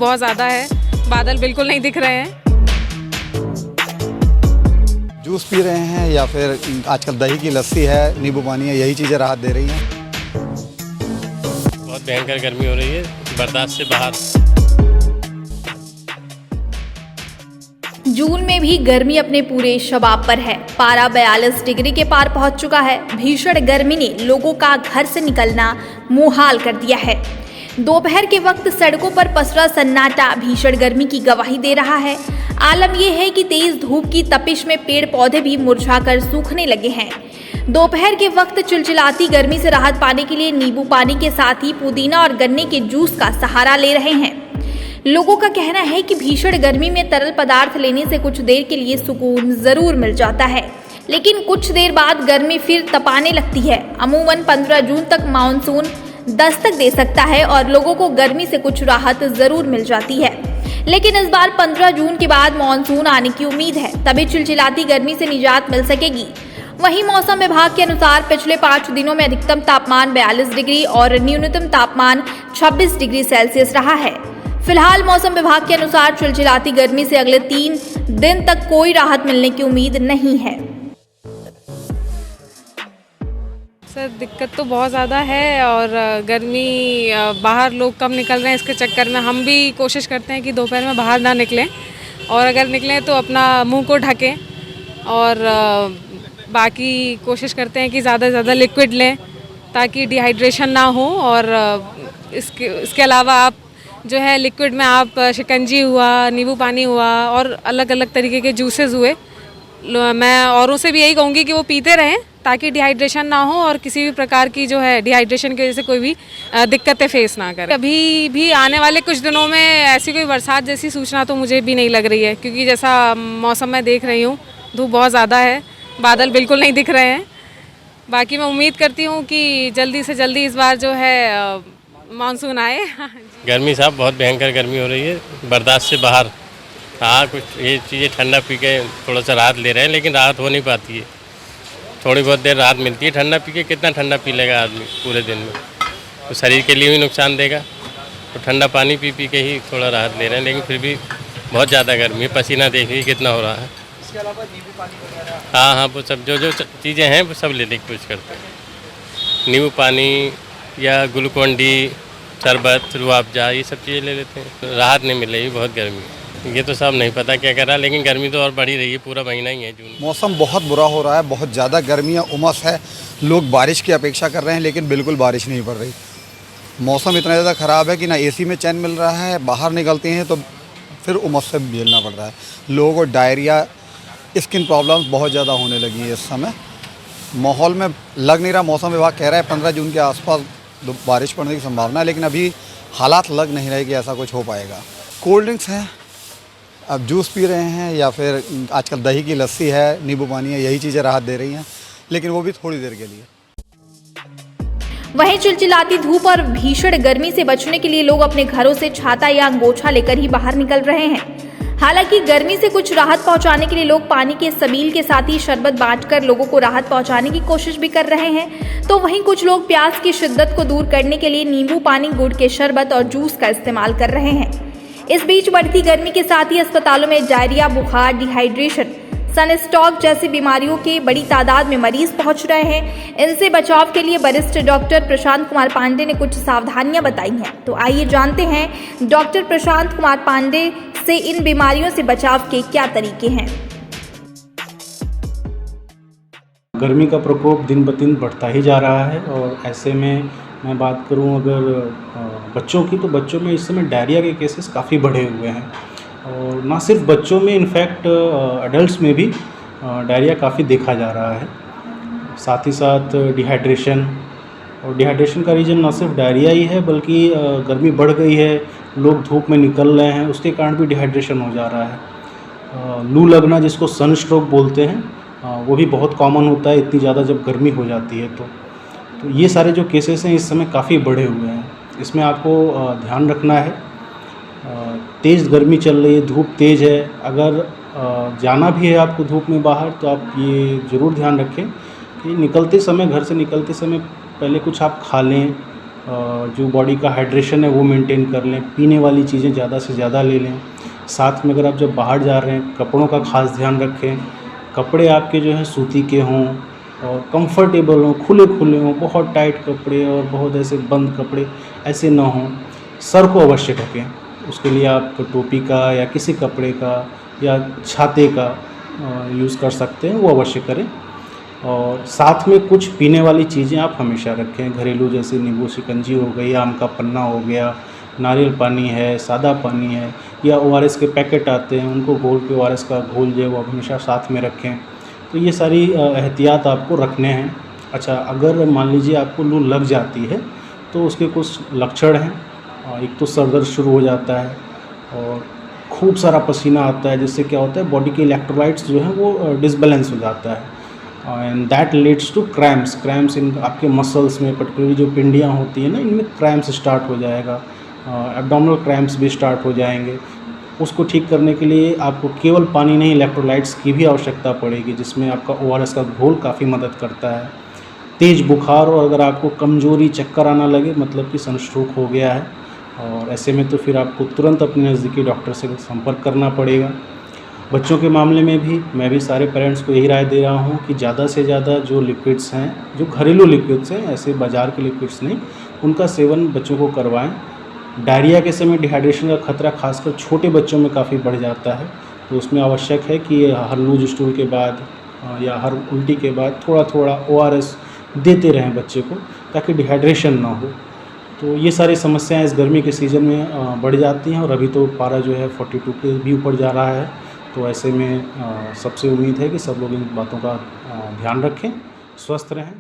बहुत ज़्यादा है, बादल बिल्कुल नहीं दिख रहे हैं। जूस पी रहे हैं या फिर आजकल दही की लस्सी है, नींबू पानी है, यही चीज़ें राहत दे रही हैं। बहुत भयंकर गर्मी हो रही है, बर्दाश्त से बाहर। जून में भी गर्मी अपने पूरे शबाब पर है। पारा 42 डिग्री के पार पहुंच चुका है। भीषण गर्मी ने लोगों का घर से निकलना मुहाल कर दिया है। दोपहर के वक्त सड़कों पर पसरा सन्नाटा भीषण गर्मी की गवाही दे रहा है। आलम यह है कि तेज धूप की तपिश में पेड़ पौधे भी मुरझाकर सूखने लगे हैं। दोपहर के वक्त चिलचिलाती गर्मी से राहत पाने के लिए नींबू पानी के साथ ही पुदीना और गन्ने के जूस का सहारा ले रहे हैं। लोगों का कहना है कि भीषण गर्मी में तरल पदार्थ लेने से कुछ देर के लिए सुकून जरूर मिल जाता है, लेकिन कुछ देर बाद गर्मी फिर तपाने लगती है। अमूमन 15 जून तक मानसून दस्तक दे सकता है और लोगों को गर्मी से कुछ राहत जरूर मिल जाती है, लेकिन इस बार 15 जून के बाद मानसून आने की उम्मीद है, तभी चिलचिलाती गर्मी से निजात मिल सकेगी। वहीं मौसम विभाग के अनुसार पिछले 5 दिनों में अधिकतम तापमान 42 डिग्री और न्यूनतम तापमान 26 डिग्री सेल्सियस रहा है। फिलहाल मौसम विभाग के अनुसार चिलचिलाती गर्मी से अगले 3 दिन तक कोई राहत मिलने की उम्मीद नहीं है। सर दिक्कत तो बहुत ज़्यादा है और गर्मी बाहर लोग कम निकल रहे हैं, इसके चक्कर में हम भी कोशिश करते हैं कि दोपहर में बाहर ना निकलें और अगर निकलें तो अपना मुंह को ढकें और बाकी कोशिश करते हैं कि ज़्यादा से ज़्यादा लिक्विड लें ताकि डिहाइड्रेशन ना हो। और इसके अलावा आप जो है लिक्विड में आप शिकंजी हुआ, नींबू पानी हुआ और अलग अलग तरीके के जूसेस हुए, मैं औरों से भी यही कहूँगी कि वो पीते रहें ताकि डिहाइड्रेशन ना हो और किसी भी प्रकार की जो है डिहाइड्रेशन की वजह से कोई भी दिक्कतें फेस ना करें। अभी भी आने वाले कुछ दिनों में ऐसी कोई बरसात जैसी सूचना तो मुझे भी नहीं लग रही है, क्योंकि जैसा मौसम मैं देख रही हूँ धूप बहुत ज़्यादा है, बादल बिल्कुल नहीं दिख रहे हैं। बाकी मैं उम्मीद करती हूँ कि जल्दी से जल्दी इस बार जो है मानसून आए। गर्मी साहब बहुत भयंकर गर्मी हो रही है, बर्दाश्त से बाहर। हाँ, कुछ ये चीज़ें ठंडा पी के थोड़ा सा राहत ले रहे हैं, लेकिन राहत हो नहीं पाती है। थोड़ी बहुत देर राहत मिलती है, ठंडा पी के कितना ठंडा पी लेगा आदमी पूरे दिन में, तो शरीर के लिए भी नुकसान देगा। तो ठंडा पानी पी पी के ही थोड़ा राहत ले रहे हैं, लेकिन फिर भी बहुत ज़्यादा गर्मी है। पसीना देखिए कितना हो रहा है। इसके अलावा नींबू पानी वगैरह हाँ, वो सब जो चीज़ें हैं वो सब लेने की कोशिश करते हैं। नींबू पानी या ग्लूकोन डी, शरबत, रूह अफ़ज़ा, ये सब चीज़ें ले लेते हैं। राहत नहीं मिल रही, बहुत गर्मी। ये तो सब नहीं पता क्या कर रहा है, लेकिन गर्मी तो और बढ़ ही रही है, पूरा महीना ही है जून। मौसम बहुत बुरा हो रहा है, बहुत ज़्यादा गर्मी है, उमस है। लोग बारिश की अपेक्षा कर रहे हैं, लेकिन बिल्कुल बारिश नहीं पड़ रही। मौसम इतना ज़्यादा ख़राब है कि ना एसी में चैन मिल रहा है, बाहर निकलते हैं तो फिर उमस से झेलना पड़ रहा है। लोगों को डायरिया, स्किन प्रॉब्लम्स बहुत ज़्यादा होने लगी है इस समय। माहौल में लग नहीं रहा, मौसम विभाग कह रहा है 15 जून के आसपास बारिश पड़ने की संभावना है, लेकिन अभी हालात लग नहीं रहे कि ऐसा कुछ हो पाएगा। कोल्ड ड्रिंक्स हैं, अब जूस पी रहे हैं या फिर आजकल दही की लस्सी है, नींबू पानी है, यही चीज़ें राहत दे रही हैं, लेकिन वो भी थोड़ी देर के लिए। वहीं चिलचिलाती धूप और भीषण गर्मी से बचने के लिए लोग अपने घरों से छाता या अंगोछा लेकर ही बाहर निकल रहे हैं। हालांकि गर्मी से कुछ राहत पहुंचाने के लिए लोग पानी के सबील के साथ ही शरबत बांटकर लोगों को राहत पहुंचाने की कोशिश भी कर रहे हैं, तो वहीं कुछ लोग प्यास की शिद्दत को दूर करने के लिए नींबू पानी, गुड़ के शरबत और जूस का इस्तेमाल कर रहे हैं। इस बीच बढ़ती गर्मी के साथ ही अस्पतालों में डायरिया, बुखार, डिहाइड्रेशन, सनस्ट्रोक जैसी बीमारियों के बड़ी तादाद में मरीज पहुंच रहे हैं। इनसे बचाव के लिए वरिष्ठ डॉक्टर प्रशांत कुमार पांडे ने कुछ सावधानियां बताई हैं, तो आइए जानते हैं डॉक्टर प्रशांत कुमार पांडे से इन बीमारियों से बचाव के क्या तरीके हैं। गर्मी का प्रकोप दिन ब दिन बढ़ता ही जा रहा है और ऐसे में मैं बात करूं अगर बच्चों की, तो बच्चों में इस समय डायरिया के केसेस काफ़ी बढ़े हुए हैं और ना सिर्फ बच्चों में, इनफैक्ट एडल्ट्स में भी डायरिया काफ़ी देखा जा रहा है। साथ ही साथ डिहाइड्रेशन, और डिहाइड्रेशन का रीज़न ना सिर्फ डायरिया ही है, बल्कि गर्मी बढ़ गई है, लोग धूप में निकल रहे हैं, उसके कारण भी डिहाइड्रेशन हो जा रहा है। लू लगना, जिसको सनस्ट्रोक बोलते हैं, वो भी बहुत कॉमन होता है इतनी ज़्यादा जब गर्मी हो जाती है। तो ये सारे जो केसेस हैं इस समय काफ़ी बढ़े हुए हैं। इसमें आपको ध्यान रखना है, तेज़ गर्मी चल रही है, धूप तेज़ है, अगर जाना भी है आपको धूप में बाहर, तो आप ये ज़रूर ध्यान रखें कि निकलते समय, घर से निकलते समय पहले कुछ आप खा लें, जो बॉडी का हाइड्रेशन है वो मेंटेन कर लें, पीने वाली चीज़ें ज़्यादा से ज़्यादा ले लें। साथ में अगर आप जब बाहर जा रहे हैं कपड़ों का ख़ास ध्यान रखें, कपड़े आपके जो हैं सूती के हों और कंफर्टेबल हों, खुले खुले हों, बहुत टाइट कपड़े और बहुत ऐसे बंद कपड़े ऐसे ना हों। सर को अवश्य ढकें, उसके लिए आप टोपी का या किसी कपड़े का या छाते का यूज़ कर सकते हैं, वो अवश्य करें। और साथ में कुछ पीने वाली चीज़ें आप हमेशा रखें, घरेलू, जैसे नींबू शिकंजी हो गई, आम का पन्ना हो गया, नारियल पानी है, सादा पानी है, या ORS के पैकेट आते हैं उनको घोल के, ORS का घोल जो है वो हमेशा साथ में रखें। तो ये सारी एहतियात आपको रखने हैं। अच्छा, अगर मान लीजिए आपको लू लग जाती है तो उसके कुछ लक्षण हैं। एक तो सर दर्द शुरू हो जाता है और खूब सारा पसीना आता है, जिससे क्या होता है बॉडी के इलेक्ट्रोलाइट्स जो हैं वो डिसबैलेंस हो जाता है and that leads to cramps in आपके मसल्स में, पर्टिकुलरली जो पिंडियाँ होती हैं ना, इनमें क्रैम्प्स स्टार्ट हो जाएगा, एब्डोमिनल क्रैम्प्स भी स्टार्ट हो जाएंगे। उसको ठीक करने के लिए आपको केवल पानी नहीं, इलेक्ट्रोलाइट्स की भी आवश्यकता पड़ेगी, जिसमें आपका ORS का घोल काफ़ी मदद करता है। तेज़ बुखार और अगर आपको कमज़ोरी, चक्कर आना लगे, मतलब कि सनस्ट्रोक हो गया है, और ऐसे में तो फिर आपको तुरंत अपने नज़दीकी डॉक्टर से संपर्क करना पड़ेगा। बच्चों के मामले में भी मैं भी सारे पेरेंट्स को यही राय दे रहा हूँ कि ज़्यादा से ज़्यादा जो लिक्विड्स हैं, जो घरेलू लिक्विड्स हैं, ऐसे बाज़ार के लिक्विड्स नहीं, उनका सेवन बच्चों को करवाएं। डायरिया के समय डिहाइड्रेशन का खतरा खासकर छोटे बच्चों में काफ़ी बढ़ जाता है, तो उसमें आवश्यक है कि हर लूज स्टूल के बाद या हर उल्टी के बाद थोड़ा थोड़ा ORS देते रहें बच्चे को, ताकि डिहाइड्रेशन ना हो। तो ये सारी समस्याएं इस गर्मी के सीज़न में बढ़ जाती हैं, और अभी तो पारा जो है 42 के भी ऊपर जा रहा है। तो ऐसे में सबसे उम्मीद है कि सब लोग इन बातों का ध्यान रखें, स्वस्थ रहें।